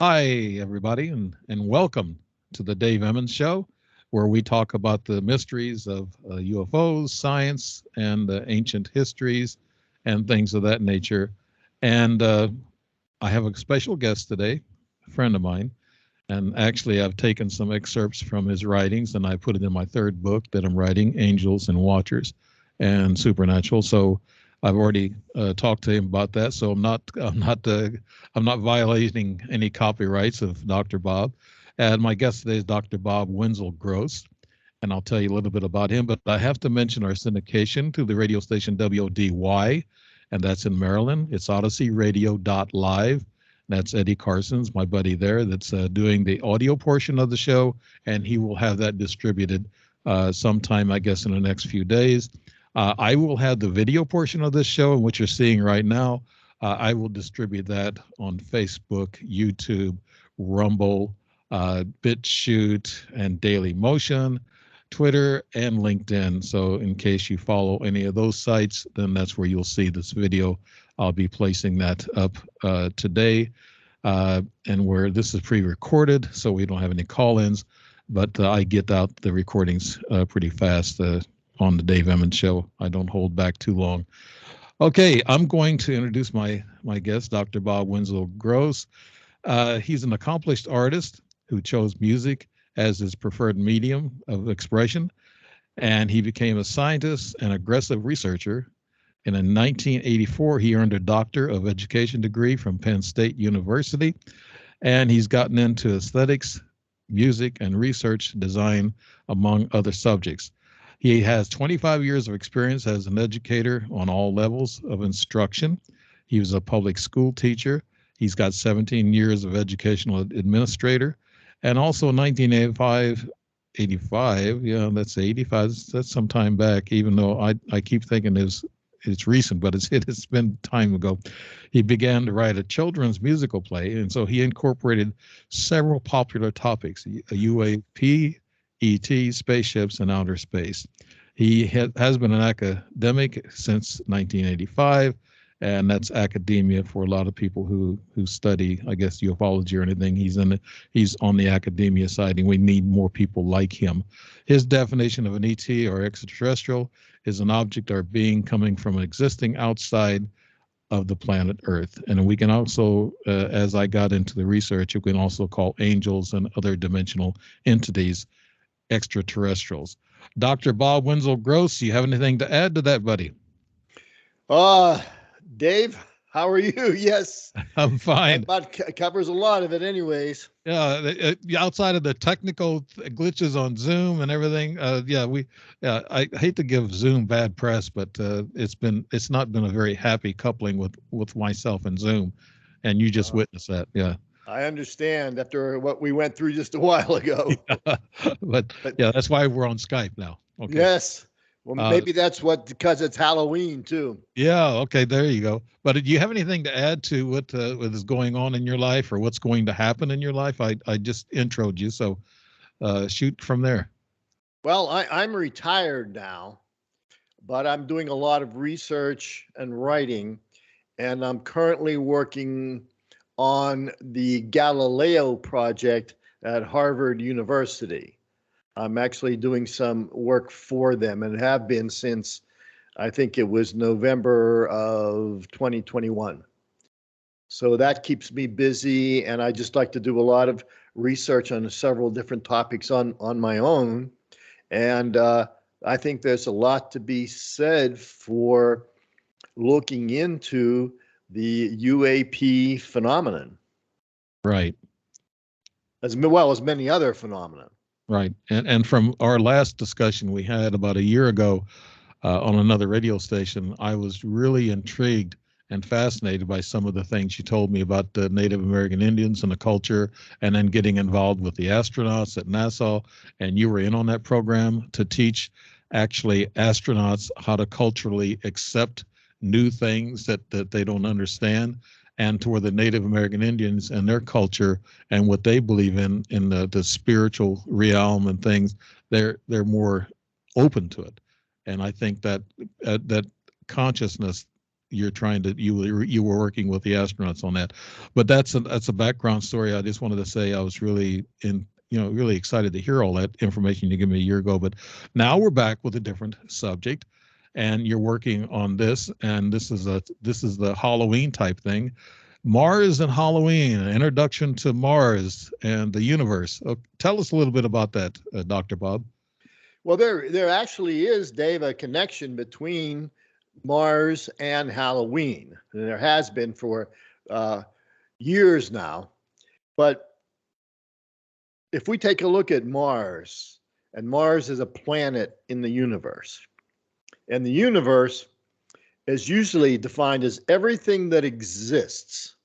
Hi, everybody, and welcome to the Dave Emmons Show, where we talk about the mysteries of UFOs, science, and ancient histories and things of that nature. And I have a special guest today, a friend of mine. And actually, I've taken some excerpts from his writings and I put it in my third book that I'm writing, Angels and Watchers and Supernatural. So I've already talked to him about that. So I'm not violating any copyrights of Dr. Bob. And my guest today is Dr. Bob Wenzel Gross, and I'll tell you a little bit about him. But I have to mention our syndication to the radio station WODY, and that's in Maryland. It's Odyssey Radio Live. That's Eddie Carson's, my buddy there, that's doing the audio portion of the show, and he will have that distributed sometime, I guess, in the next few days. I will have the video portion of this show, and what you're seeing right now. I will distribute that on Facebook, YouTube, Rumble, BitChute, and Daily Motion, Twitter, and LinkedIn. So, in case you follow any of those sites, then that's where you'll see this video. I'll be placing that up today, and where this is pre-recorded, so we don't have any call-ins. But I get out the recordings pretty fast on the Dave Emmons Show. I don't hold back too long. Okay, I'm going to introduce my guest, Dr. Bob Winslow Gross. He's an accomplished artist who chose music as his preferred medium of expression, and he became a scientist and aggressive researcher. And in 1984, he earned a Doctor of Education degree from Penn State University, and he's gotten into aesthetics, music, and research design, among other subjects. He has 25 years of experience as an educator on all levels of instruction. He was a public school teacher. He's got 17 years of educational administrator, and also in 1985, 85, yeah, that's 85. That's some time back. Even though I keep thinking it's recent, but it's been time ago. He began to write a children's musical play, and so he incorporated several popular topics: UAP, ET, spaceships, and outer space. He has been an academic since 1985, and that's academia for a lot of people who study, I guess, ufology or anything. He's on the academia side, and we need more people like him. His definition of an ET or extraterrestrial is an object or being coming from an existing outside of the planet Earth. And we can also, as I got into the research, you can also call angels and other dimensional entities extraterrestrials. Dr. Bob Wenzel Gross, you have anything to add to that, buddy? Uh, Dave, how are you? Yes, I'm that fine. about covers a lot of it, anyways. Outside of the technical glitches on Zoom and everything, I hate to give Zoom bad press, but it's not been a very happy coupling with myself and Zoom, and you just Uh, witnessed that, yeah. I understand after what we went through just a while ago. But But yeah, that's why we're on Skype now. Okay. yes, well, Uh, maybe that's what because it's Halloween too. yeah. Okay. There you go. But do you have anything to add to what is going on in your life or what's going to happen in your life? I just introed you, so shoot from there. Well, I'm retired now, but I'm doing a lot of research and writing, and I'm currently working on the Galileo project at Harvard University. I'm actually doing some work for them and have been since I think it was November of 2021. So that keeps me busy, and I just like to do a lot of research on several different topics on my own. And I think there's a lot to be said for looking into the UAP phenomenon, Right. as well as many other phenomena. Right. And from our last discussion we had about a year ago on another radio station, I was really intrigued and fascinated by some of the things you told me about the Native American Indians and the culture, and then getting involved with the astronauts at NASA. And you were in on that program to teach actually astronauts how to culturally accept new things that they don't understand, and toward the Native American Indians and their culture and what they believe in the spiritual realm and things, they're more open to it. And I think that that consciousness you're trying to you were working with the astronauts on that. But that's a background story. I just wanted to say I was really really excited to hear all that information you gave me a year ago. But now we're back with a different subject, and you're working on this, and this is the Halloween type thing. Mars and Halloween, an introduction to Mars and the universe. Tell us a little bit about that, Dr. Bob. Well, there actually is, Dave, a connection between Mars and Halloween. And there has been for years now. But if we take a look at Mars, and Mars is a planet in the universe, and the universe is usually defined as everything that exists,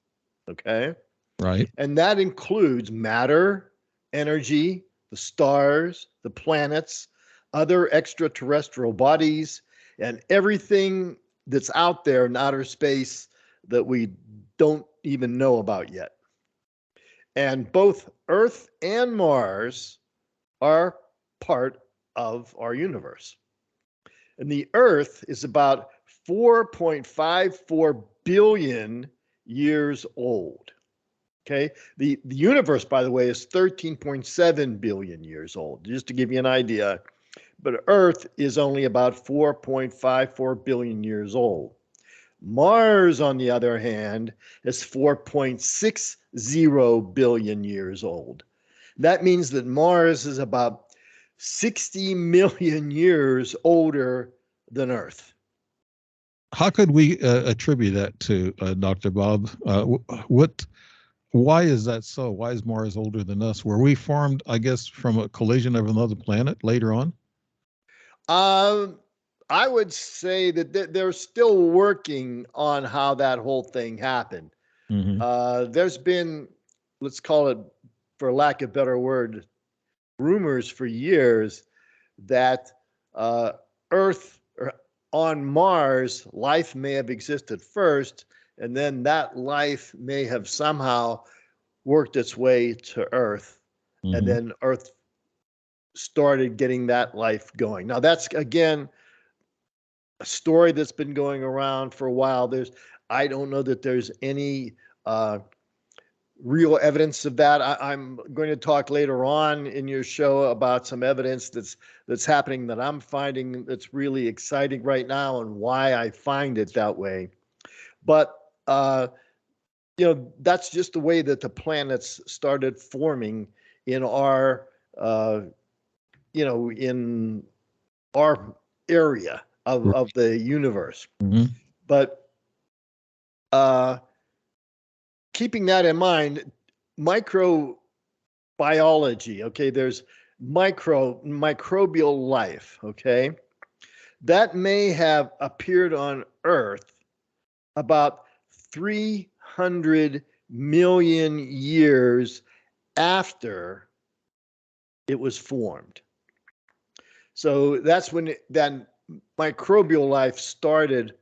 okay? Right. And that includes matter, energy, the stars, the planets, other extraterrestrial bodies, and everything that's out there in outer space that we don't even know about yet. And both Earth and Mars are part of our universe. And the Earth is about 4.54 billion years old. Okay. The universe, by the way, is 13.7 billion years old, just to give you an idea. But Earth is only about 4.54 billion years old. Mars, on the other hand, is 4.60 billion years old. That means that Mars is about 60 million years older than Earth. How could we attribute that to Dr. Bob? Why is that so? Why is Mars older than us? Were we formed, I guess, from a collision of another planet later on? I would say that they're still working on how that whole thing happened. There's been, let's call it, for lack of a better word, rumors for years that Earth or on Mars, life may have existed first, and then that life may have somehow worked its way to Earth, and then Earth started getting that life going. Now, that's again a story that's been going around for a while. I don't know that there's any real evidence of that. I'm going to talk later on in your show about some evidence that's happening that I'm finding that's really exciting right now and why I find it that way. But that's just the way that the planets started forming in our in our area of the universe. But keeping that in mind, microbiology, okay, there's microbial life, okay, that may have appeared on Earth about 300 million years after it was formed. So that's when that microbial life started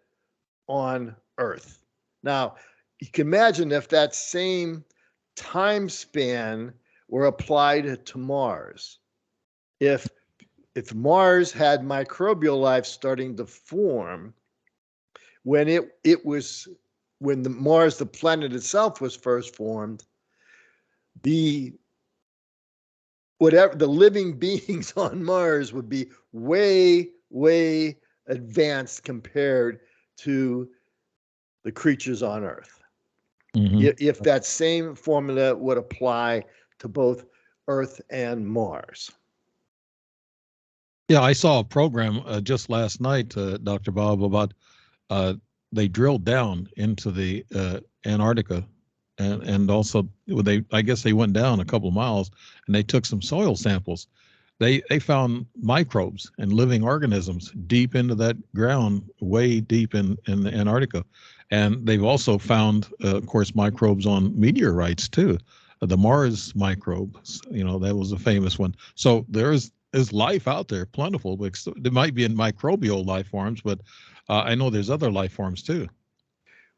on Earth. Now, you can imagine if that same time span were applied to Mars. If Mars had microbial life starting to form when Mars, the planet itself, was first formed, the living beings on Mars would be way, way advanced compared to the creatures on Earth. If that same formula would apply to both Earth and Mars. Yeah, I saw a program just last night, Dr. Bob, about they drilled down into the Antarctica, and also I guess they went down a couple of miles and they took some soil samples. They found microbes and living organisms deep into that ground, way deep in the Antarctica, and they've also found, of course, microbes on meteorites too. The Mars microbes, that was a famous one. So there's life out there, plentiful. But there might be in microbial life forms, but I know there's other life forms too.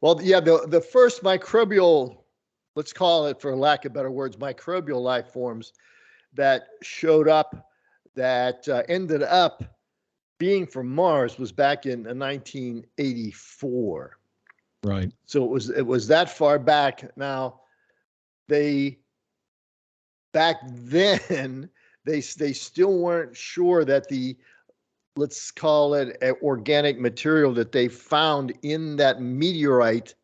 Well, yeah, the first microbial, let's call it, for lack of better words, microbial life forms that showed up, that ended up being from Mars, was back in 1984. Right. So it was that far back. Now they back then they still weren't sure that the, let's call it, organic material that they found in that meteorite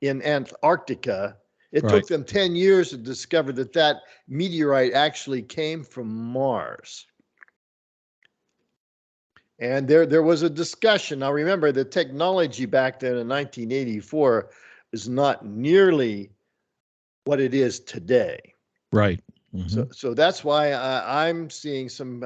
in Antarctica. It Right. took them 10 years to discover that that meteorite actually came from Mars. And there was a discussion. Now remember, the technology back then in 1984 is not nearly what it is today. Right. Hmm. So that's why I'm seeing some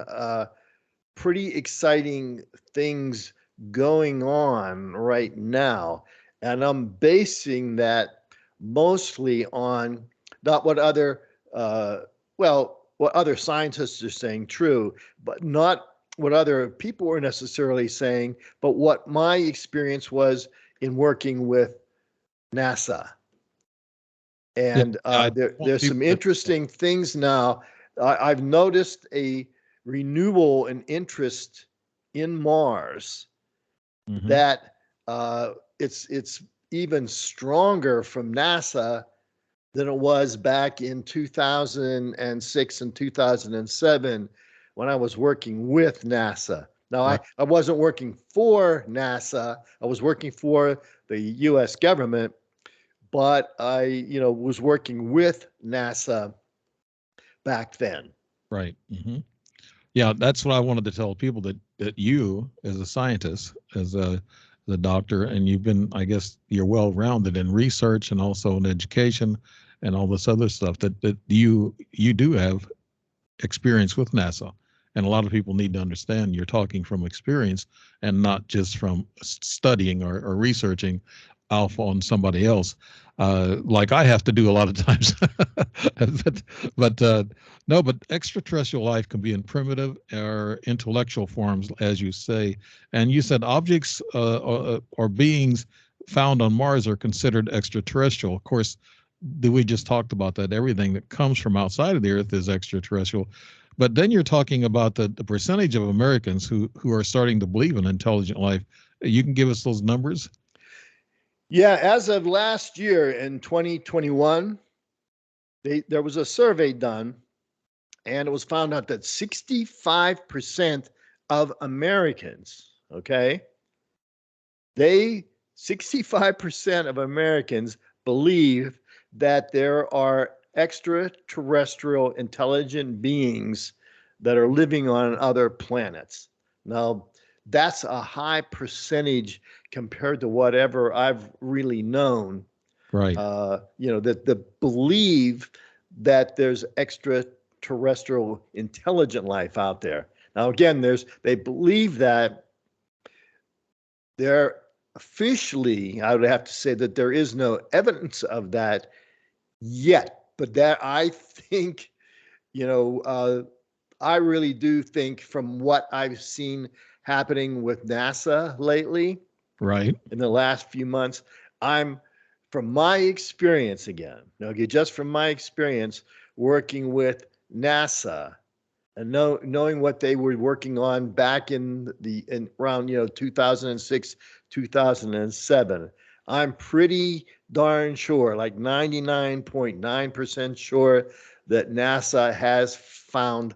pretty exciting things going on right now. And I'm basing that mostly on not what other, what other scientists are saying, true, but not what other people are necessarily saying, but what my experience was in working with NASA. Yeah. And I want there's people some to. interesting things now. I've noticed a renewal in interest in Mars Hmm. that it's even stronger from NASA than it was back in 2006 and 2007 when I was working with NASA. Now, Right. I wasn't working for NASA, I was working for the US government, but I, was working with NASA back then. Right. Hmm. Yeah, that's what I wanted to tell people, that you, as a scientist, as a the doctor, and you've been, I guess, you're well rounded in research and also in education and all this other stuff. That you do have experience with NASA, and a lot of people need to understand you're talking from experience and not just from studying or researching off on somebody else, like I have to do a lot of times. but no, but extraterrestrial life can be in primitive or intellectual forms, as you say. And you said objects or beings found on Mars are considered extraterrestrial. Of course, we just talked about that. Everything that comes from outside of the Earth is extraterrestrial. But then you're talking about the percentage of Americans who are starting to believe in intelligent life. You can give us those numbers? Yeah, as of last year in 2021, there was a survey done, and it was found out that 65% of Americans, okay, they 65% of Americans believe that there are extraterrestrial intelligent beings that are living on other planets. Now, that's a high percentage compared to whatever I've really known. Right. That believe that there's extraterrestrial intelligent life out there. Now, again, they believe that. They're officially, I would have to say that there is no evidence of that yet, but that I think, you know, uh, I really do think from what I've seen happening with NASA lately Right. in the last few months, I'm, from my experience again, okay, just from my experience working with NASA and knowing what they were working on back in around 2006, 2007, I'm pretty darn sure, like 99.9% sure, that NASA has found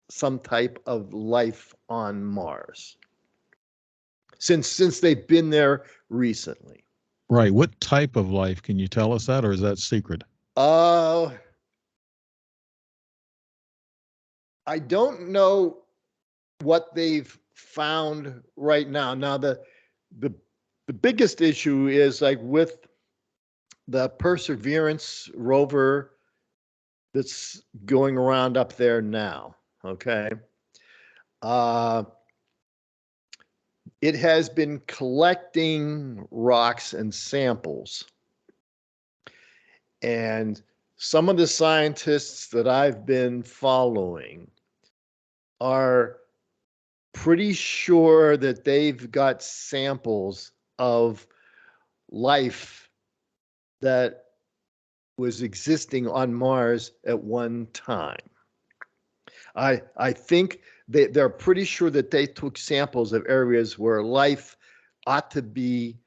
some type of life on Mars since they've been there recently. Right. What type of life, can you tell us that, or is that secret? Uh, I don't know what they've found right now. Now the the biggest issue is like with the Perseverance rover that's going around up there now. Okay. Uh, it has been collecting rocks and samples. And some of the scientists that I've been following are pretty sure that they've got samples of life that was existing on Mars at one time. I think they're pretty sure that they took samples of areas where life ought to be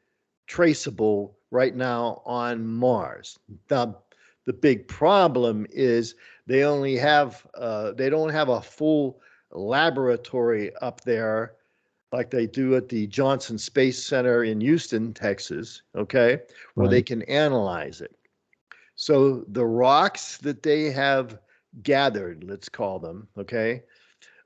traceable right now on Mars. The big problem is they don't have a full laboratory up there like they do at the Johnson Space Center in Houston, Texas, okay, where they Right. can analyze it. So the rocks that they have gathered, let's call them, okay,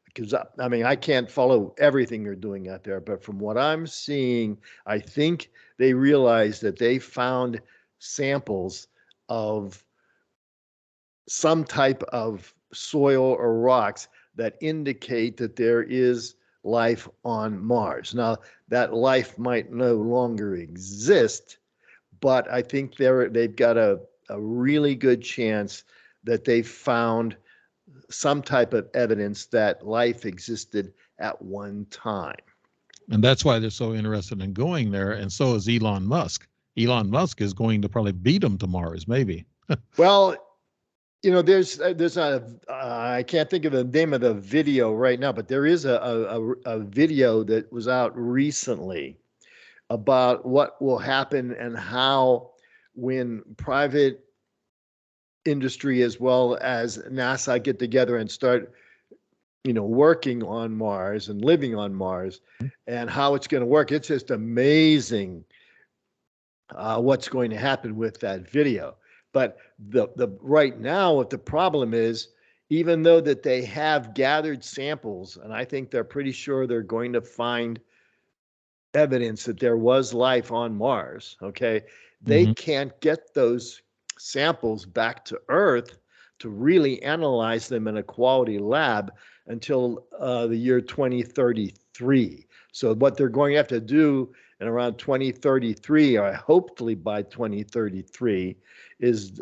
because I mean, I can't follow everything they're doing out there, but from what I'm seeing, I think they realized that they found samples of some type of soil or rocks that indicate that there is life on Mars. Now, that life might no longer exist, but I think they've got a really good chance that they found some type of evidence that life existed at one time. And that's why they're so interested in going there. And so is Elon Musk. Elon Musk is going to probably beat them to Mars, maybe. Well, there's a I can't think of the name of the video right now, but there is a video that was out recently about what will happen and how when private industry as well as NASA get together and start working on Mars and living on Mars and how it's going to work. It's just amazing what's going to happen with that video. But the right now, what the problem is, even though that they have gathered samples, and I think they're pretty sure they're going to find evidence that there was life on Mars, okay, they Hmm. can't get those samples back to Earth to really analyze them in a quality lab until the year 2033. So what they're going to have to do in around 2033, or hopefully by 2033, is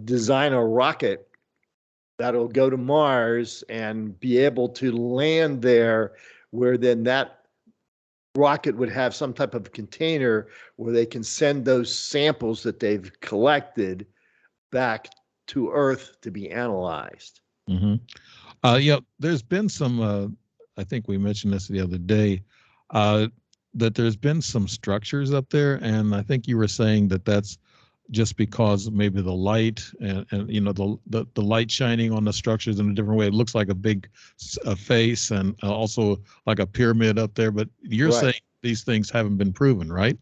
design a rocket that'll go to Mars and be able to land there, where then that rocket would have some type of container where they can send those samples that they've collected back to Earth to be analyzed. Hmm. Yeah, there's been some, I think we mentioned this the other day, uh, that there's been some structures up there. And I think you were saying that that's just because maybe the light and the light shining on the structures in a different way. It looks like a big face and also like a pyramid up there. But you're Right. saying these things haven't been proven, right?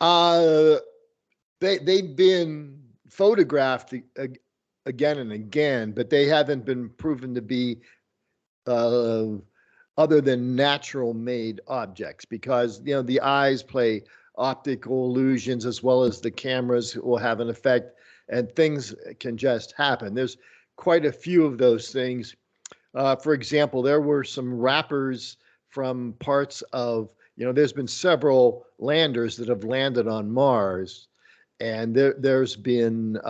Uh, they've been photographed again and again, but they haven't been proven to be uh, other than natural made objects, because the eyes play optical illusions as well as the cameras will have an effect, and things can just happen. There's quite a few of those things. For example, there were some wrappers from parts of, there's been several landers that have landed on Mars, and there's been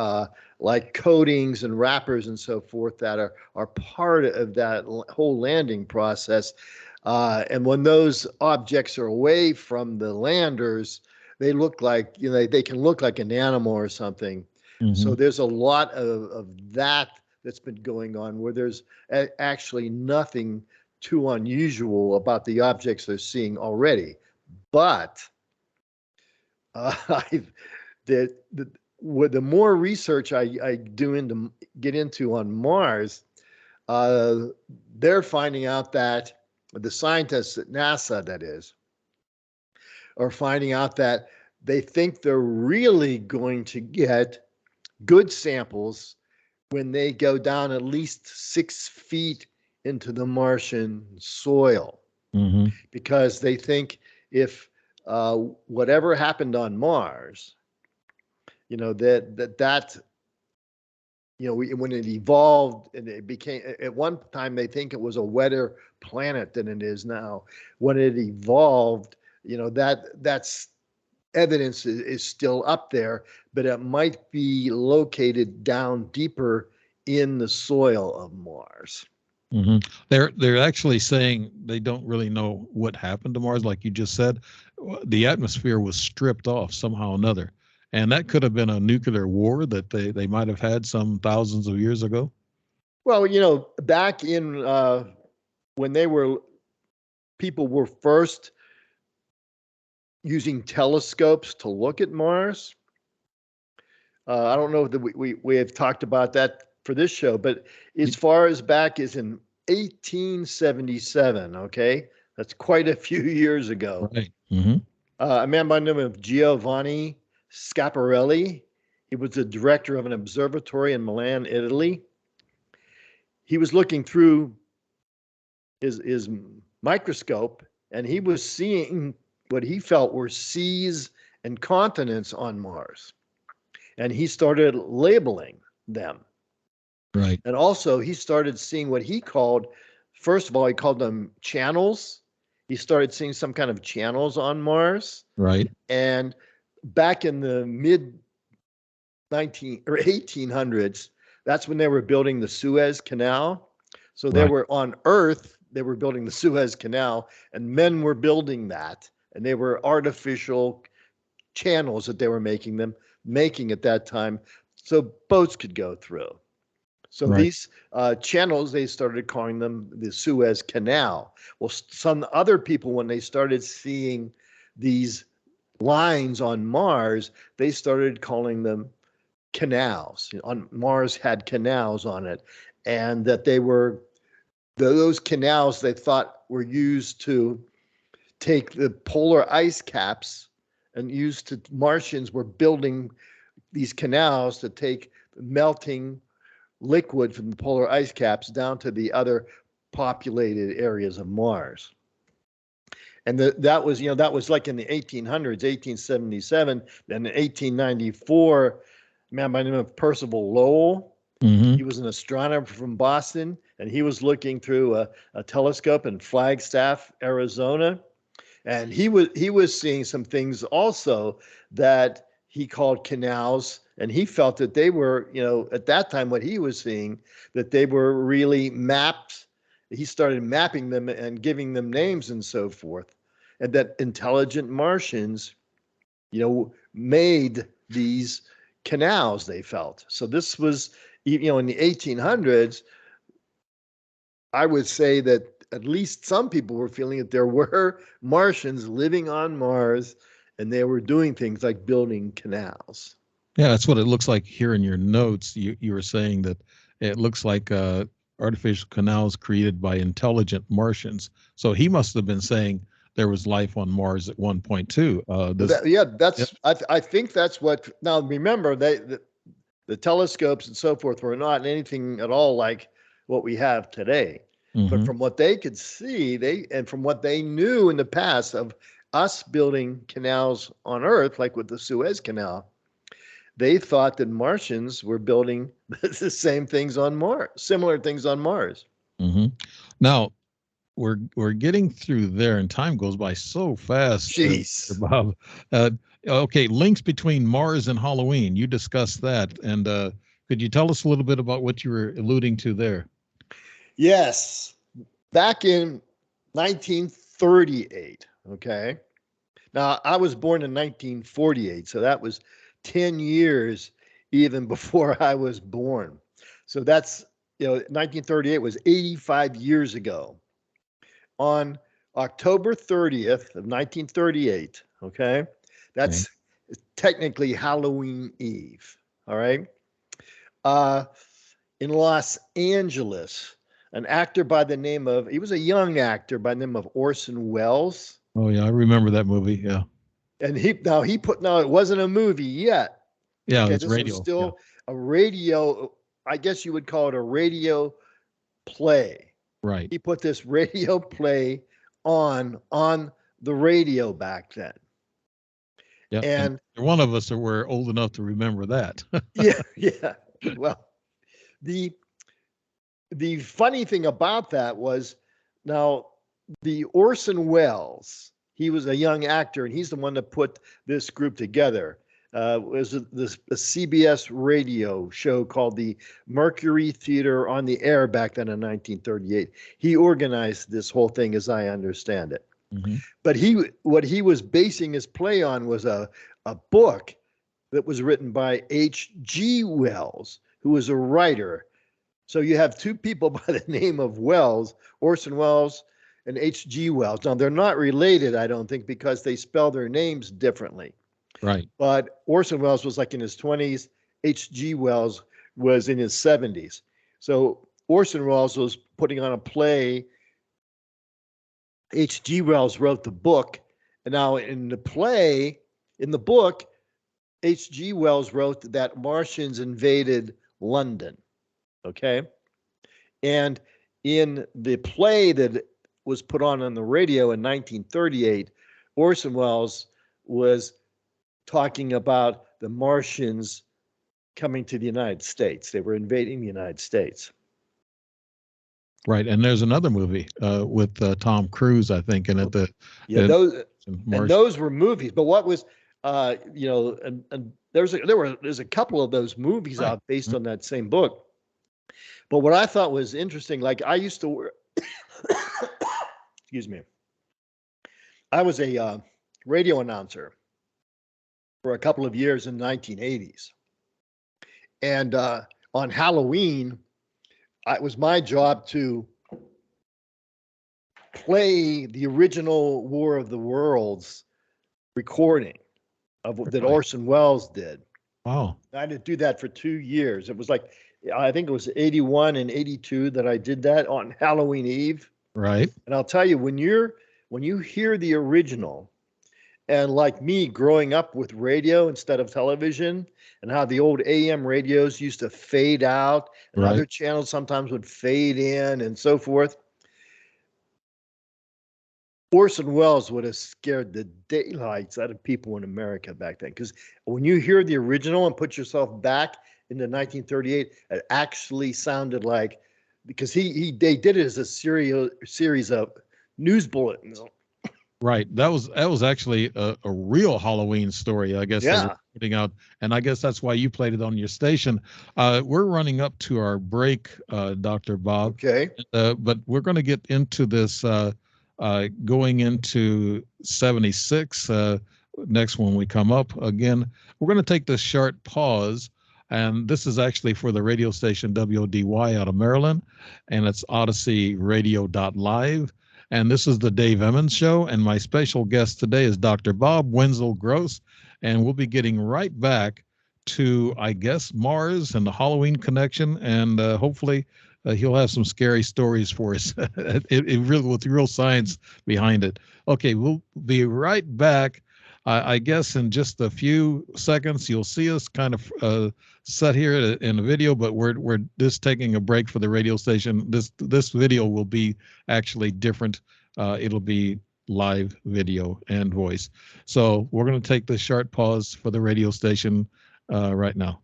like coatings and wrappers and so forth that are part of that whole landing process. And when those objects are away from the landers, they look like, they can look like an animal or something. Hmm. So there's a lot of that that's been going on, where there's actually nothing too unusual about the objects they're seeing already. But I've with the more research I do into get into on Mars, uh, they're finding out that the scientists at NASA, that is, are finding out that they think they're really going to get good samples when they go down at least 6 feet into the Martian soil, Hmm. because they think if whatever happened on Mars, that when it evolved and it became, at one time they think it was a wetter planet than it is now. When it evolved, that's evidence is still up there, but it might be located down deeper in the soil of Mars. Hmm. They're actually saying they don't really know what happened to Mars, like you just said. The atmosphere was stripped off somehow or another, and that could have been a nuclear war that they might have had some thousands of years ago. Well, back in when people were first using telescopes to look at Mars. I don't know that we have talked about that for this show, but as far as back as in 1877, okay, that's quite a few years ago. Right. Mm-hmm. A man by the name of Giovanni Schiaparelli, he was the director of an observatory in Milan, Italy. He was looking through his microscope, and he was seeing what he felt were seas and continents on Mars. And he started labeling them. Right. And also, he started seeing what he called, first of all, he called them channels. He started seeing some kind of channels on Mars. Right. And back in the mid 19 or 1800s, that's when they were building the Suez Canal. So they were on Earth, they were building the Suez Canal, and men were building that. And they were artificial channels that they were making at that time so boats could go through. So these channels, they started calling them the Suez Canal. Well, some other people, when they started seeing these lines on Mars, they started calling them canals. On Mars had canals on it, and that they were those canals they thought were used to take the polar ice caps and used to Martians were building these canals to take melting liquid from the polar ice caps down to the other populated areas of Mars. And that was like in the 1800s, 1877. Then in 1894, a man by the name of Percival Lowell, he was an astronomer from Boston, and he was looking through a telescope in Flagstaff, Arizona. And he was seeing some things also that he called canals, and he felt that they were, at that time, what he was seeing, that they were really maps. He started mapping them and giving them names and so forth, and that intelligent Martians, made these canals, they felt. So this was, in the 1800s, I would say that at least some people were feeling that there were Martians living on Mars, and they were doing things like building canals. Yeah, that's what it looks like here in your notes. You were saying that it looks like artificial canals created by intelligent Martians. So he must have been saying there was life on Mars at one point too. I think that's what. Now remember, the telescopes and so forth were not anything at all like what we have today. But from what they could see, and from what they knew in the past of us building canals on Earth, like with the Suez Canal, they thought that Martians were building the same things on Mars, similar things on Mars. Now, we're getting through there, and time goes by so fast. Jeez, Bob. Okay, links between Mars and Halloween. You discussed that, and could you tell us a little bit about what you were alluding to there? Yes, back in 1938. Okay, now I was born in 1948, so that was 10 years even before I was born. So that's 1938 was 85 years ago. On October 30th of 1938, okay? That's technically Halloween Eve, all right? In Los Angeles, an actor by the name of, he was a young actor by the name of Orson Welles. Oh, yeah, I remember that movie, yeah. And it wasn't a movie yet. Yeah, okay, it's this radio. was still a radio, I guess you would call it a radio play. Right. He put this radio play on the radio back then. Yeah, and one of us that were old enough to remember that. yeah. Well, the funny thing about that was, now the Orson Welles, he was a young actor, and he's the one that put this group together. It was a CBS radio show called the Mercury Theater on the Air back then in 1938. He organized this whole thing, as I understand it. But what he was basing his play on was a book that was written by H.G. Wells, who was a writer. So you have two people by the name of Wells, Orson Welles and H.G. Wells. Now, they're not related, I don't think, because they spell their names differently. Right. But Orson Welles was like in his 20s. H.G. Wells was in his 70s. So Orson Welles was putting on a play. H.G. Wells wrote the book. And now in the book, H.G. Wells wrote that Martians invaded London. Okay. And in the play that was put on the radio in 1938, Orson Welles was talking about the Martians coming to the United States. They were invading the United States. Right. And there's another movie with Tom Cruise, I think, and those were movies. But what was and there's a couple of those movies out based on that same book. But what I thought was interesting, like I used to work, excuse me, I was a radio announcer for a couple of years in the 1980s. And on Halloween, it was my job to play the original War of the Worlds recording that Orson Welles did. Wow. I had to do that for 2 years. It was like, I think it was 81 and 82 that I did that on Halloween Eve. Right. And I'll tell you, when you hear the original, and like me growing up with radio instead of television, and how the old AM radios used to fade out and other channels sometimes would fade in and so forth. Orson Welles would have scared the daylights out of people in America back then. Because when you hear the original and put yourself back into 1938, it actually sounded like, because they did it as a series of news bulletins. Right. That was actually a real Halloween story, I guess. Yeah. Putting out, and I guess that's why you played it on your station. We're running up to our break, Dr. Bob. Okay. But we're going to get into this going into 76 next when we come up again. We're going to take this short pause. And this is actually for the radio station WODY out of Maryland. And it's OdysseyRadio.live. And this is the Dave Emmons Show. And my special guest today is Dr. Bob Wenzel Gross. And we'll be getting right back to, I guess, Mars and the Halloween connection. And hopefully he'll have some scary stories for us it really, with real science behind it. Okay, we'll be right back. I guess in just a few seconds, you'll see us kind of set here in a video, but we're just taking a break for the radio station. This video will be actually different. It'll be live video and voice. So we're going to take this short pause for the radio station right now.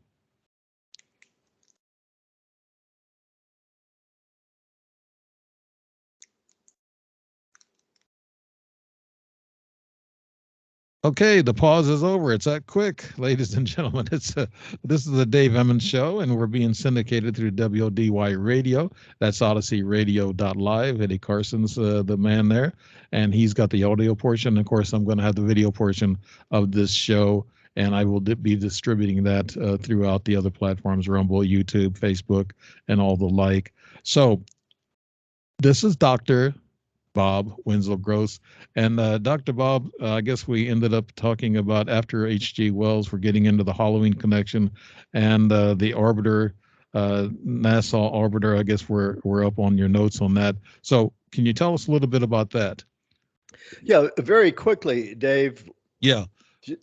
Okay, the pause is over. It's that quick, ladies and gentlemen. This is the Dave Emmons Show, and we're being syndicated through WODY Radio. That's OdysseyRadio.live. Eddie Carson's the man there, and he's got the audio portion. Of course, I'm going to have the video portion of this show, and I will be distributing that throughout the other platforms, Rumble, YouTube, Facebook, and all the like. So this is Dr. Bob Wenzel Gross. And Dr. Bob, I guess we ended up talking about after H.G. Wells, we're getting into the Halloween connection and the orbiter, NASA orbiter. I guess we're up on your notes on that. So can you tell us a little bit about that? Yeah, very quickly, Dave. Yeah.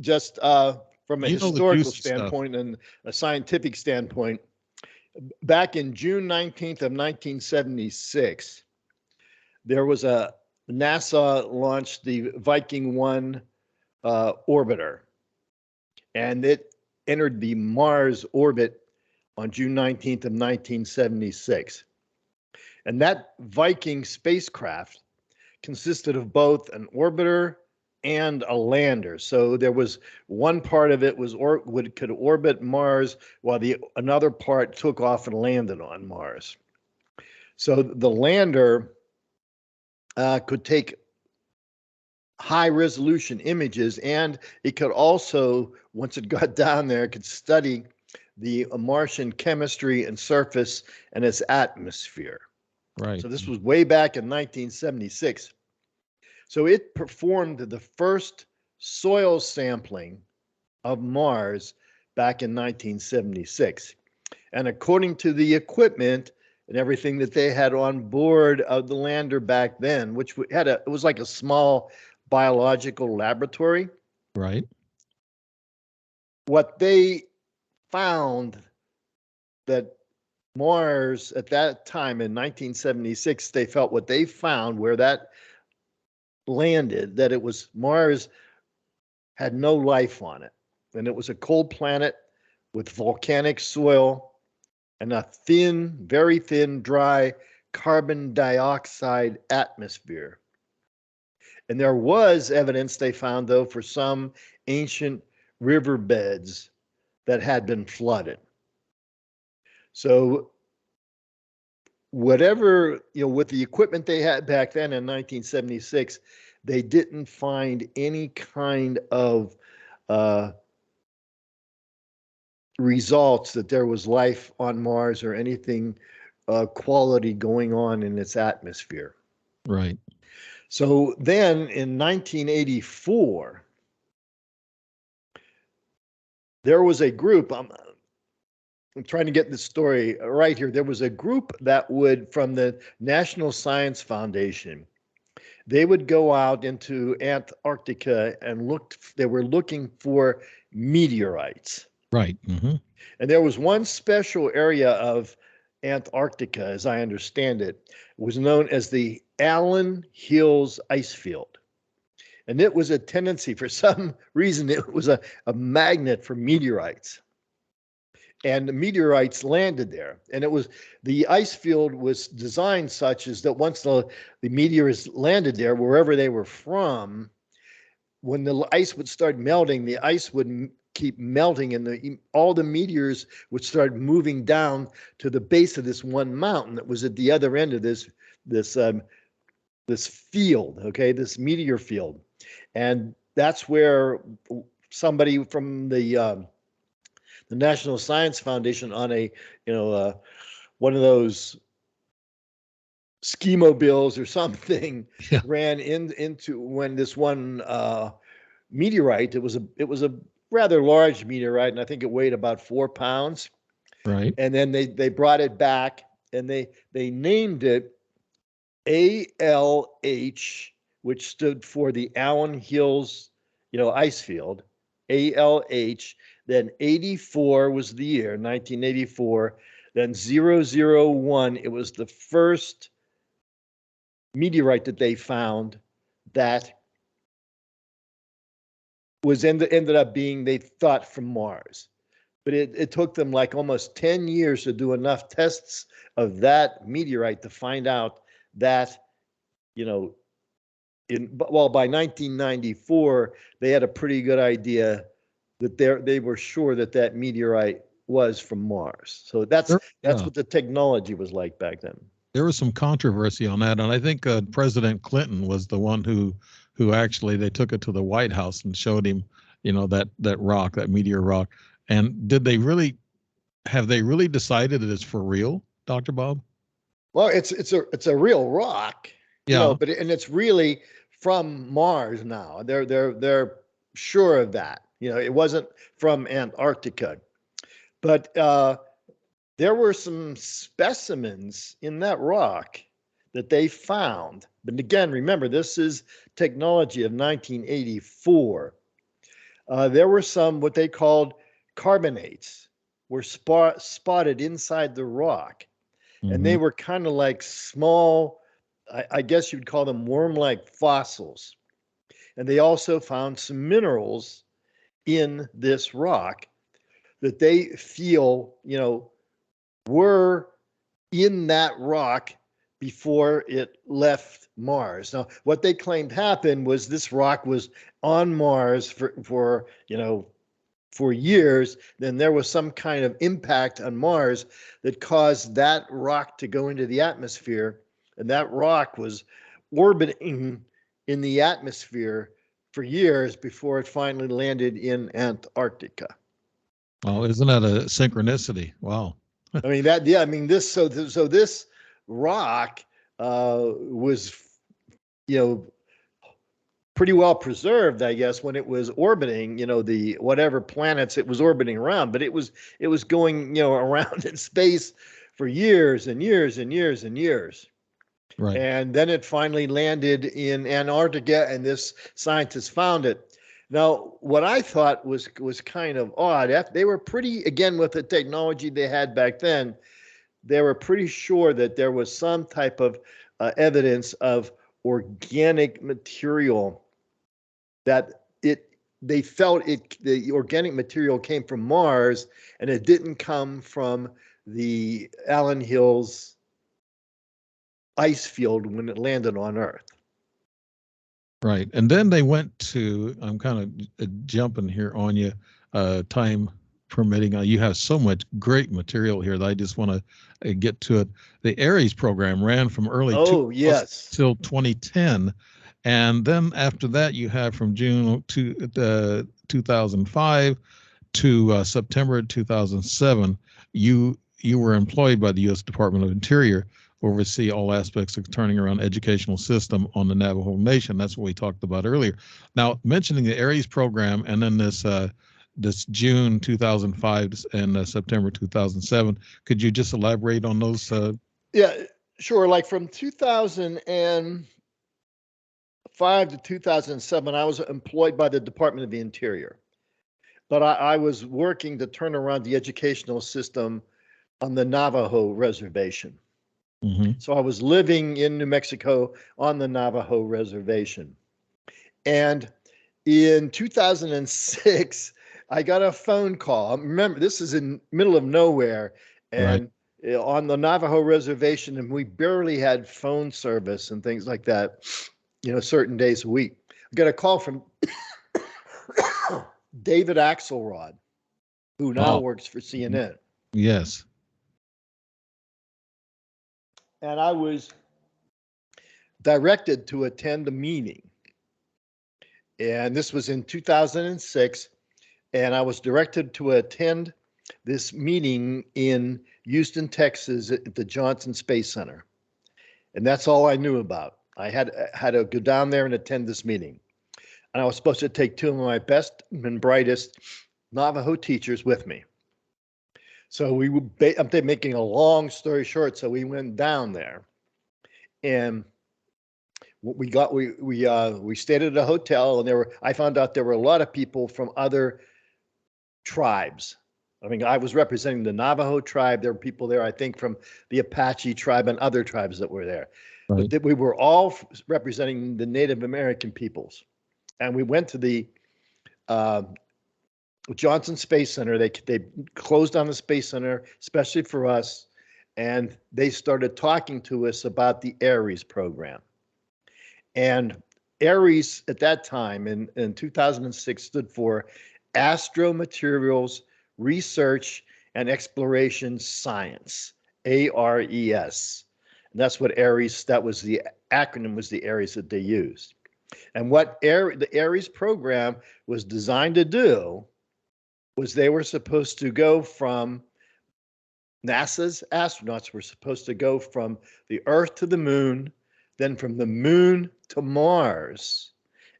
Just from a historical standpoint and a scientific standpoint, back in June 19th of 1976, there was NASA launched the Viking 1 orbiter, and it entered the Mars orbit on June 19th of 1976. And that Viking spacecraft consisted of both an orbiter and a lander. So there was one part of it could orbit Mars, while another part took off and landed on Mars. So the lander could take high resolution images, and it could also, once it got down there, could study the Martian chemistry and surface and its atmosphere. Right. So this was way back in 1976. So it performed the first soil sampling of Mars back in 1976. And according to the equipment and everything that they had on board of the lander back then, which it was like a small biological laboratory, Right. what they found that Mars at that time in 1976, they felt what they found where that landed, that it was Mars had no life on it. And it was a cold planet with volcanic soil and a thin, very thin, dry carbon dioxide atmosphere. And there was evidence they found, though, for some ancient riverbeds that had been flooded. So whatever, with the equipment they had back then in 1976, they didn't find any kind of results that there was life on Mars or anything quality going on in its atmosphere. Right. So then in 1984, there was a group, I'm trying to get this story right here. There was a group that would, from the National Science Foundation, they would go out into Antarctica and they were looking for meteorites. Right. Mm-hmm. And there was one special area of Antarctica, as I understand it, was known as the Allen Hills ice field. And it was a tendency, for some reason, it was a magnet for meteorites. And the meteorites landed there. And the ice field was designed such as that once the meteors landed there, wherever they were from, when the ice would start melting, the ice would keep melting, and all the meteors would start moving down to the base of this one mountain that was at the other end of this field, okay, this meteor field. And that's where somebody from the National Science Foundation on one of those ski mobiles or something ran into when this one meteorite, it was a rather large meteorite, and I think it weighed about 4 pounds. Right. And then they brought it back, and they named it ALH, which stood for the Allen Hills, ice field, ALH. Then 84 was the year, 1984. Then 001, it was the first meteorite that they found that was ended up being, they thought, from Mars. But it took them like almost 10 years to do enough tests of that meteorite to find out that, by 1994, they had a pretty good idea that they were sure that meteorite was from Mars. So that's what the technology was like back then. There was some controversy on that, and I think President Clinton was the one who actually, they took it to the White House and showed him, that rock, that meteor rock. And have they really decided that it's for real, Dr. Bob? Well, it's a real rock, yeah. But it's really from Mars now. They're sure of that. It wasn't from Antarctica, but there were some specimens in that rock that they found. But again, remember, this is technology of 1984. There were some what they called carbonates were spotted inside the rock. Mm-hmm. And they were kind of like small, I guess you'd call them worm-like fossils. And they also found some minerals in this rock that they feel, were in that rock before it left Mars. Now, what they claimed happened was this rock was on Mars for years. Then there was some kind of impact on Mars that caused that rock to go into the atmosphere, and that rock was orbiting in the atmosphere for years before it finally landed in Antarctica. Oh, isn't that a synchronicity? Wow. I mean, this rock was, you know, pretty well preserved, I guess, when it was orbiting, the whatever planets it was orbiting around. But it was going, around in space for years and years and years and years. Right. And then it finally landed in Antarctica, and this scientist found it. Now, what I thought was kind of odd, they were pretty, again, with the technology they had back then, they were pretty sure that there was some type of evidence of organic material, that they felt the organic material came from Mars, and it didn't come from the Allen Hills ice field when it landed on Earth. Right. And then they went to, I'm kind of jumping here on you, time permitting. You have so much great material here that I just want to get to it. The Ares program ran from early yes, till 2010. And then after that, you have from June 2005 to September 2007, you were employed by the U.S. Department of Interior, oversee all aspects of turning around educational system on the Navajo Nation. That's what we talked about earlier. Now, mentioning the Ares program and then this June 2005 and September 2007, could you just elaborate on those? Yeah, sure. Like from 2005 to 2007, I was employed by the Department of the Interior. But I was working to turn around the educational system on the Navajo reservation. Mm-hmm. So I was living in New Mexico on the Navajo reservation. And in 2006, I got a phone call. Remember, this is in middle of nowhere, and on the Navajo reservation, and we barely had phone service and things like that, certain days a week. I got a call from David Axelrod, who now works for CNN. Yes. And I was directed to attend a meeting. And this was in 2006. And I was directed to attend this meeting in Houston, Texas at the Johnson Space Center. And that's all I knew about. I had to go down there and attend this meeting. And I was supposed to take two of my best and brightest Navajo teachers with me. So we were, I'm making a long story short, so we went down there, and what we got, we stayed at a hotel, and I found out there were a lot of people from other tribes. I mean, I was representing the Navajo tribe. There were people there, I think, from the Apache tribe and other tribes that were there. Right. But we were all representing the Native American peoples. And we went to the Johnson Space Center. They closed down the Space Center, especially for us, and they started talking to us about the Ares program. And Ares at that time in 2006 stood for Astromaterials Research and Exploration Science, ARES. And that's what Ares, that was the acronym, was the Ares that they used. And what the Ares program was designed to do was they were supposed to go from, NASA's astronauts were supposed to go from the Earth to the moon, then from the moon to Mars,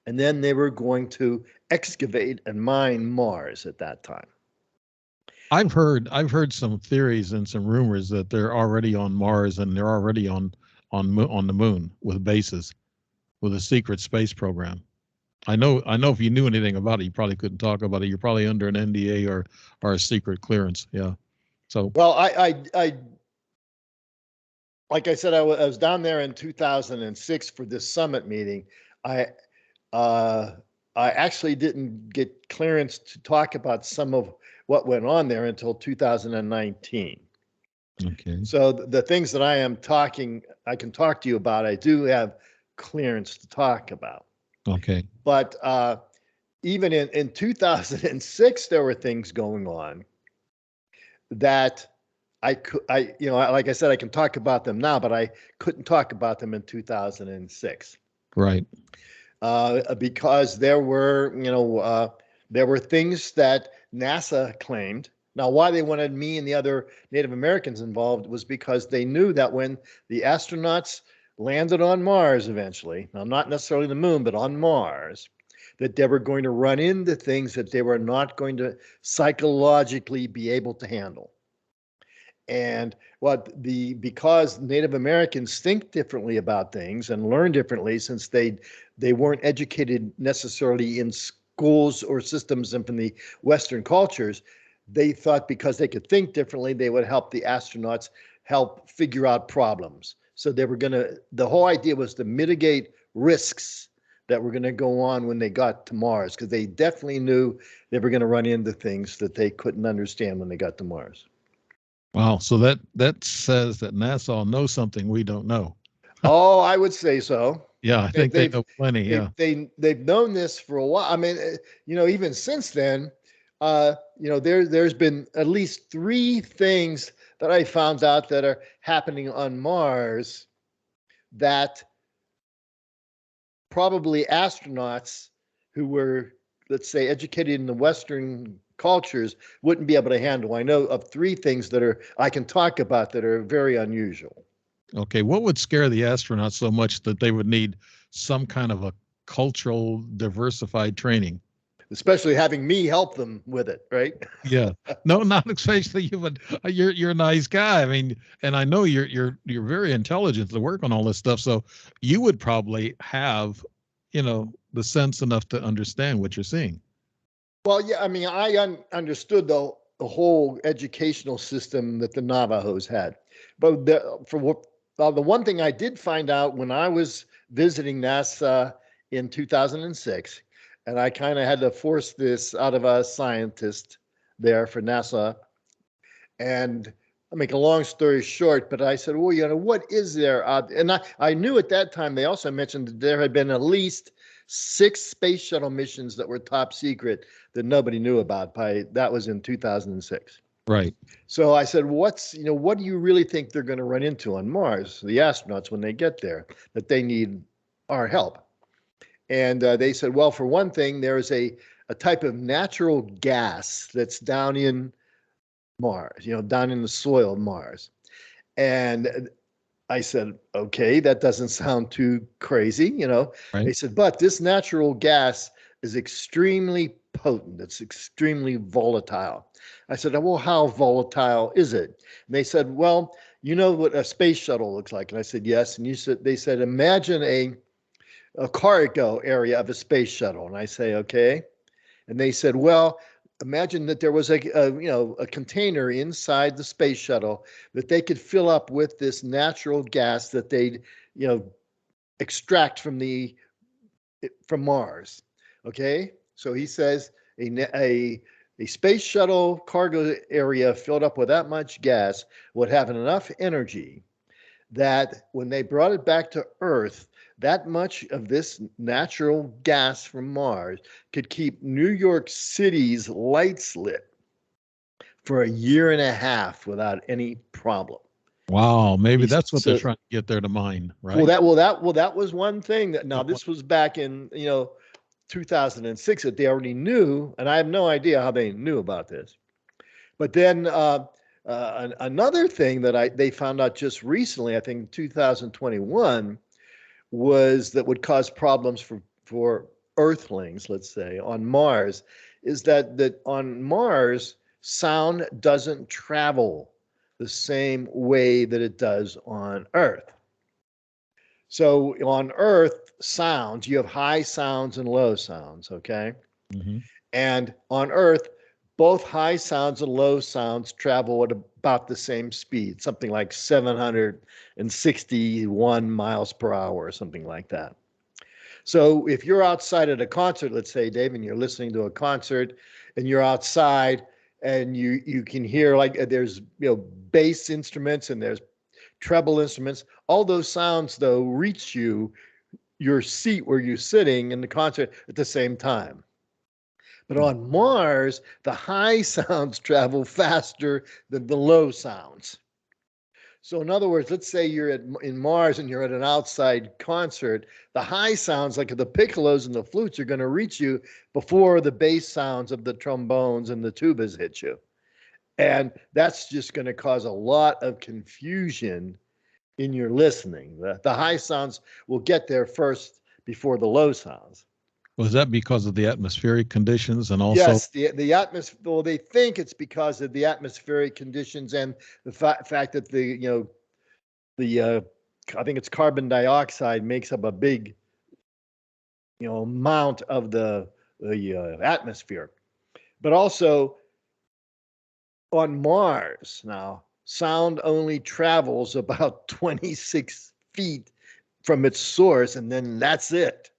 and then they were going to excavate and mine Mars at that time. I've heard some theories and some rumors that they're already on Mars and they're already on the moon with bases, with a secret space program. I know if you knew anything about it, you probably couldn't talk about it. You're probably under an NDA or a secret clearance. Yeah. So. Well, I like I said, I was down there in 2006 for this summit meeting. I actually didn't get clearance to talk about some of what went on there until 2019. Okay. So the things that I can talk to you about, I do have clearance to talk about. Okay. But even in 2006, there were things going on that like I said, I can talk about them now, but I couldn't talk about them in 2006. Right. Because there were things that NASA claimed. Now, why they wanted me and the other Native Americans involved was because they knew that when the astronauts landed on Mars eventually, now not necessarily the moon, but on Mars, that they were going to run into things that they were not going to psychologically be able to handle. And because Native Americans think differently about things and learn differently, since they weren't educated necessarily in schools or systems and from the Western cultures, they thought because they could think differently, they would help the astronauts help figure out problems. So the whole idea was to mitigate risks that were going to go on when they got to Mars, because they definitely knew they were going to run into things that they couldn't understand when they got to Mars. Wow. So that says that NASA knows something we don't know. Oh, I would say so. Yeah, I think they know plenty. Yeah. They've known this for a while. I mean, even since then, there's been at least three things that I found out that are happening on Mars that probably astronauts who were, let's say, educated in the Western cultures wouldn't be able to handle. I know of three things that I can talk about that are very unusual. Okay. What would scare the astronauts so much that they would need some kind of a cultural diversified training? Especially having me help them with it, right? Yeah. No, not especially you, but you're a nice guy. I mean, and I know you're very intelligent to work on all this stuff. So you would probably have, the sense enough to understand what you're seeing. Well, yeah, I mean, I understood the whole educational system that the Navajos had, but the one thing I did find out when I was visiting NASA in 2006, and I kind of had to force this out of a scientist there for NASA, and I'll make a long story short, but I said, well, what is there? And I knew at that time, they also mentioned that there had been at least 6 space shuttle missions that were top secret that nobody knew about. That was in 2006. Right. So I said, what do you really think they're going to run into on Mars, the astronauts, when they get there, that they need our help? And they said, well, for one thing, there is a type of natural gas that's down in Mars, down in the soil of Mars. And I said, okay, that doesn't sound too crazy, Right. They said, but this natural gas is extremely potent. It's extremely volatile. I said, well, how volatile is it? And they said, well, you know what a space shuttle looks like? And I said, yes. And they said, imagine a cargo area of a space shuttle. And I say, okay. And they said, well, imagine that there was a container inside the space shuttle that they could fill up with this natural gas that they'd extract from Mars. Okay, so he says a space shuttle cargo area filled up with that much gas would have enough energy that when they brought it back to Earth, that much of this natural gas from Mars could keep New York City's lights lit for a year and a half without any problem. Wow, maybe that's what they're trying to get there to mine, right? That was one thing that this was back in 2006 that they already knew, and I have no idea how they knew about this. But then another thing that they found out just recently, I think 2021, was that would cause problems for Earthlings, let's say, on Mars, is that on Mars, sound doesn't travel the same way that it does on Earth. So on Earth, sounds, you have high sounds and low sounds, okay? Mm-hmm. And on Earth, both high sounds and low sounds travel at about the same speed, something like 761 miles per hour or something like that. So if you're outside at a concert, let's say, Dave, and you're listening to a concert and you're outside and you can hear, like, there's bass instruments and there's treble instruments, all those sounds though reach your seat where you're sitting in the concert at the same time. But on Mars, the high sounds travel faster than the low sounds. So in other words, let's say you're in Mars and you're at an outside concert, the high sounds like the piccolos and the flutes are going to reach you before the bass sounds of the trombones and the tubas hit you. And that's just going to cause a lot of confusion in your listening. The high sounds will get there first before the low sounds. Was that because of the atmospheric conditions and also? Yes, the atmosphere. Well, they think it's because of the atmospheric conditions and the fact that the I think it's carbon dioxide makes up a big amount of the atmosphere, but also on Mars now, sound only travels about 26 feet from its source, and then that's it.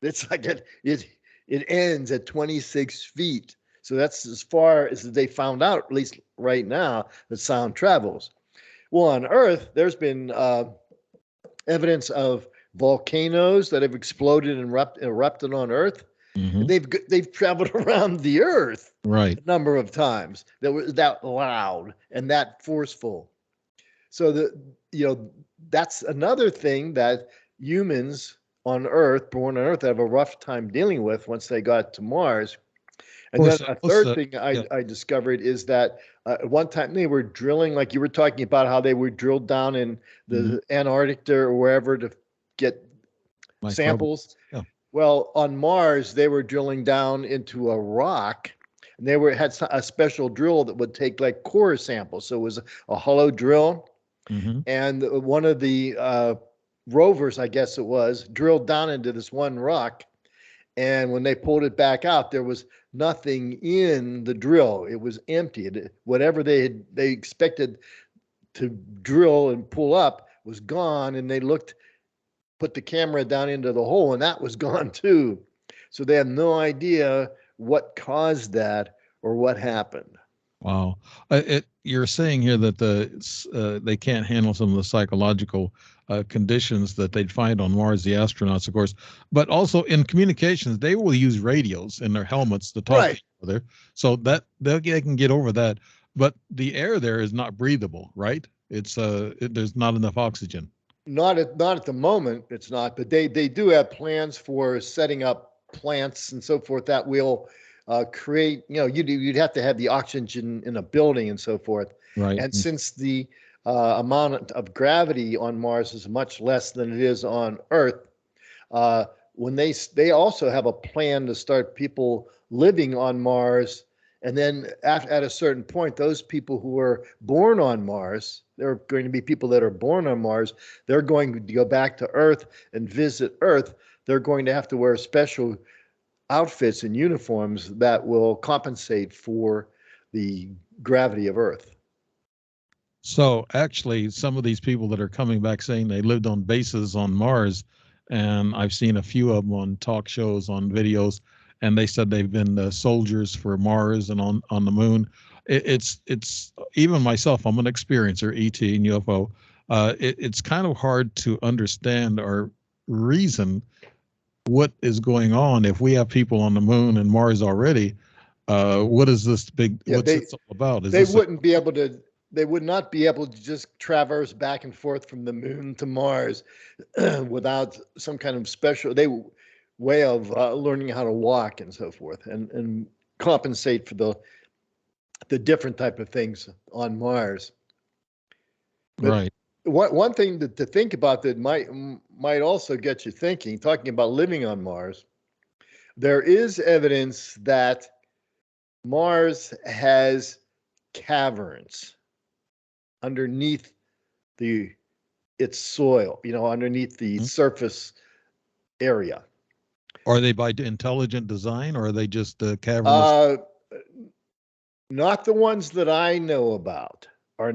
It's like it ends at 26 feet. So that's as far as they found out, at least right now, that sound travels. Well, on Earth, there's been evidence of volcanoes that have exploded and erupted on Earth. Mhm. They've traveled around the Earth Right. a number of times that was that loud and that forceful. So that's another thing that humans on Earth, born on Earth, have a rough time dealing with once they got to Mars. Of And then course, a most, third thing yeah, I discovered is that at one time they were drilling, like you were talking about how they were drilled down in mhm, the Antarctica or wherever to get microbial. samples. Yeah. Well, on Mars, they were drilling down into a rock, and they had a special drill that would take like core samples. So it was a hollow drill, Mhm. and one of the rovers, I guess it was, drilled down into this one rock. And when they pulled it back out, there was nothing in the drill. It was empty. Whatever they expected to drill and pull up was gone. And they put the camera down into the hole, and that was gone too. So they have no idea what caused that or what happened. Wow. You're saying here that they can't handle some of the psychological conditions that they'd find on Mars, the astronauts, of course, but also in communications, they will use radios in their helmets to talk to Right. each other, so that they can get over that. But the air there is not breathable, right? There's not enough oxygen. Not at the moment, it's not, but they do have plans for setting up plants and so forth that will create. You'd have to have the oxygen in a building and so forth. Right. And since the amount of gravity on Mars is much less than it is on Earth, uh, when they also have a plan to start people living on Mars, and then at a certain point, those people who are born on Mars, there are going to be people that are born on Mars. They're going to go back to Earth and visit Earth. They're going to have to wear special outfits and uniforms that will compensate for the gravity of Earth. So actually, some of these people that are coming back saying they lived on bases on Mars, and I've seen a few of them on talk shows, on videos, and they said they've been soldiers for Mars and on the moon. It's even myself. I'm an experiencer, ET and UFO. It's kind of hard to understand or reason what is going on if we have people on the moon and Mars already. What is this big? Yeah, What's this all about? Is they this a? wouldn't be able to they would not be able to just traverse back and forth from the moon to Mars without some kind of special way of learning how to walk and so forth, and compensate for the different type of things on Mars. But Right. one thing to think about that might also get you thinking, talking about living on Mars, there is evidence that Mars has caverns underneath its soil, underneath the Mhm. surface area. Are they by intelligent design, or are they just cavernous? Uh, Not the ones that I know about, are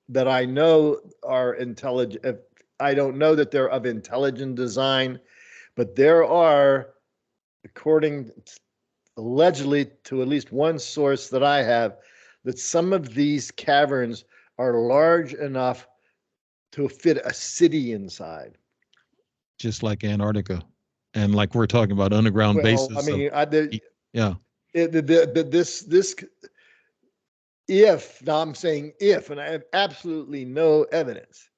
that I know are intelligent. I don't know that they're of intelligent design, but there are, according allegedly to at least one source that I have, that some of these caverns are large enough to fit a city inside. Just like Antarctica, and like we're talking about underground Well, I bases of, mean, yeah, this if now I'm saying if, and I have absolutely no evidence,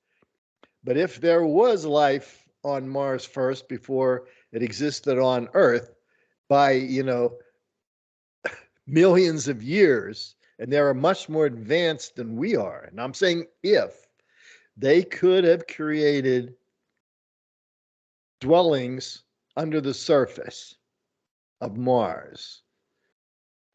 but if there was life on Mars first before it existed on Earth by millions of years, and they are much more advanced than we are, and I'm saying if, they could have created dwellings under the surface of Mars.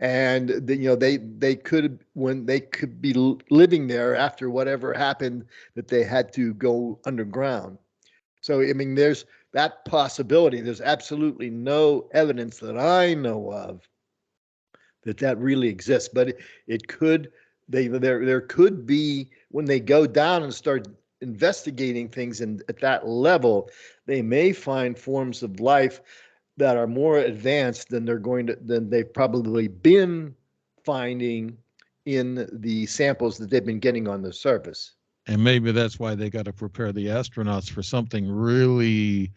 And they could, when they could be living there after whatever happened, that they had to go underground. So I mean, there's that possibility. There's absolutely no evidence that I know of that really exists, but it could. There could be, when they go down and start investigating things, and at that level, they may find forms of life that are more advanced than they've probably been finding in the samples that they've been getting on the surface. And maybe that's why they got to prepare the astronauts for something really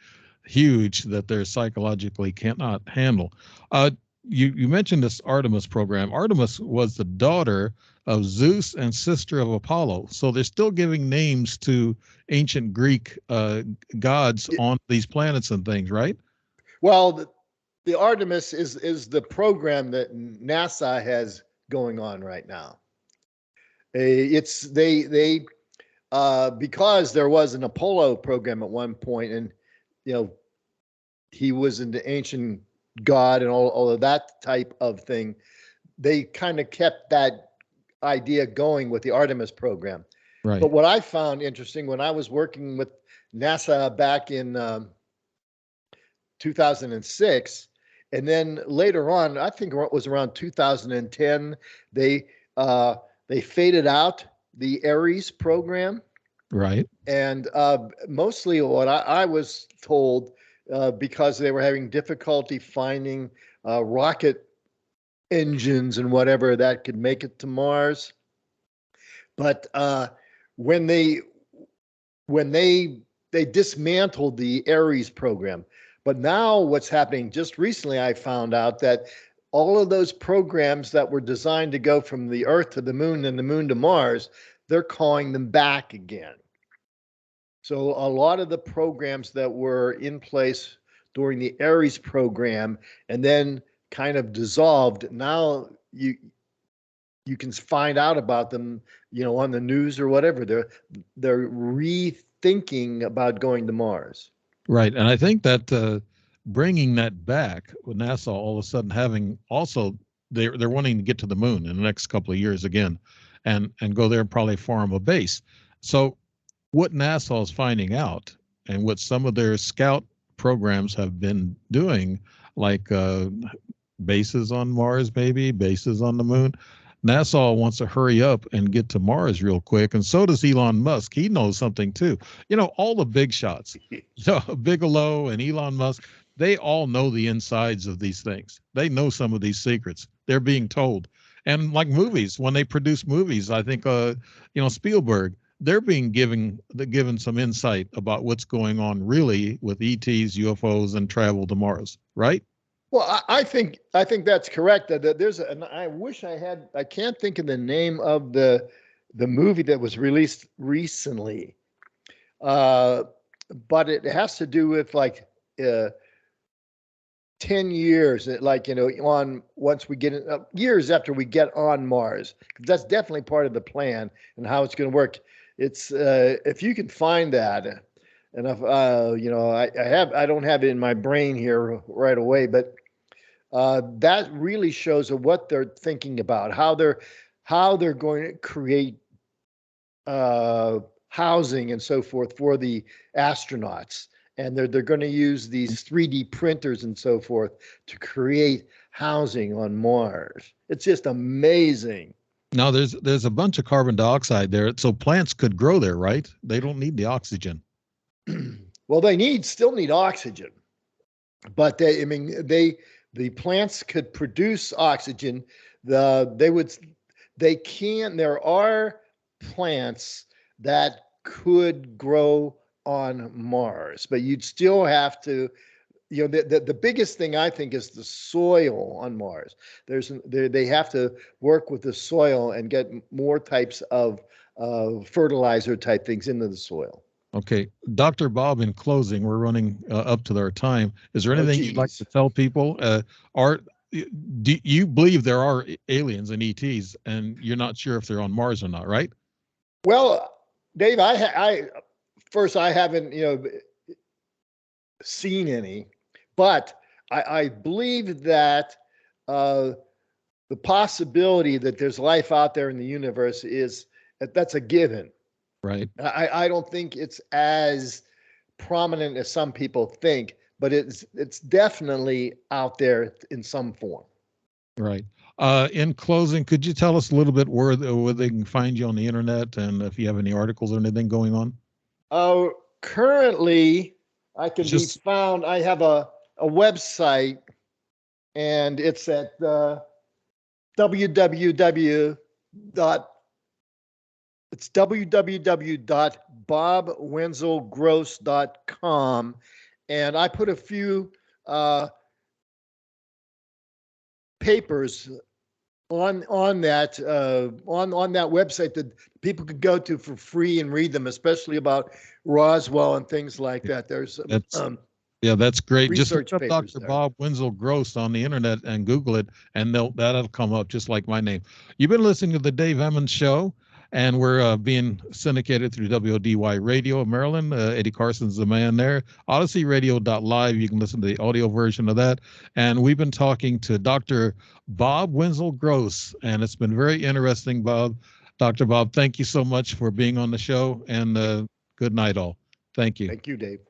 huge that they're psychologically cannot handle. You mentioned this Artemis program. Artemis was the daughter of Zeus and sister of Apollo. So they're still giving names to ancient Greek gods on these planets and things, right? Well, the Artemis is the program that NASA has going on right now. It's they because there was an Apollo program at one point, and he was an ancient god and all of that type of thing. They kind of kept that idea going with the Artemis program. Right. But what I found interesting when I was working with NASA back in 2006, and then later on, I think it was around 2010, they faded out the Ares program. Right. And mostly what I was told, because they were having difficulty finding rocket engines and whatever that could make it to Mars. But when they dismantled the Ares program. But now what's happening, just recently I found out that all of those programs that were designed to go from the Earth to the Moon and the Moon to Mars, they're calling them back again. So a lot of the programs that were in place during the Ares program and then kind of dissolved, now you can find out about them, on the news or whatever. They're rethinking about going to Mars. Right. And I think that bringing that back with NASA all of a sudden having also, they're wanting to get to the moon in the next couple of years again and go there and probably form a base. So what NASA is finding out and what some of their scout programs have been doing, like bases on Mars, maybe bases on the moon. NASA wants to hurry up and get to Mars real quick, and so does Elon Musk. He knows something too. All the big shots, Bigelow and Elon Musk, they all know the insides of these things. They know some of these secrets. They're being told. And like movies, when they produce movies, I think, Spielberg, they're being given some insight about what's going on really with ETs, UFOs, and travel to Mars, right? Well, I think that's correct. That there's, and I wish I can't think of the name of the movie that was released recently, but it has to do with like 10 years, like on once we get years after we get on Mars, because that's definitely part of the plan and how it's going to work. It's if you can find that, and if I don't have it in my brain here right away, but. That really shows what they're thinking about, how they're going to create housing and so forth for the astronauts, and they're going to use these 3D printers and so forth to create housing on Mars. It's just amazing. Now there's a bunch of carbon dioxide there, so plants could grow there, right? They don't need the oxygen. Well, they still need oxygen, but the plants could produce oxygen. There are plants that could grow on Mars, but you'd still have to, the biggest thing I think is the soil on Mars. They have to work with the soil and get more types of fertilizer type things into the soil. Okay, Dr. Bob, in closing, we're running up to our time. Is there anything you'd like to tell people? Do you believe there are aliens and ETs, and you're not sure if they're on Mars or not, right? Well, Dave, first I haven't seen any, but I believe that the possibility that there's life out there in the universe that's a given. Right. I don't think it's as prominent as some people think, but it's definitely out there in some form. Right. In closing, could you tell us a little bit where they can find you on the internet, and if you have any articles or anything going on? Currently, I can be Just found. I have a website, and it's at www. It's www.bobwenzelgross.com, and I put a few papers on that on that website that people could go to for free and read them, especially about Roswell and things like that. There's yeah, that's great. Just look research up papers Dr. there. Bob Wenzel Gross on the internet and Google it, and that'll come up just like my name. You've been listening to the Dave Emmons Show, and we're being syndicated through WDY Radio of Maryland. Eddie Carson's the man there. OdysseyRadio.live. You can listen to the audio version of that. And we've been talking to Dr. Bob Wenzel Gross, and it's been very interesting, Bob. Dr. Bob, thank you so much for being on the show, and good night, all. Thank you. Thank you, Dave.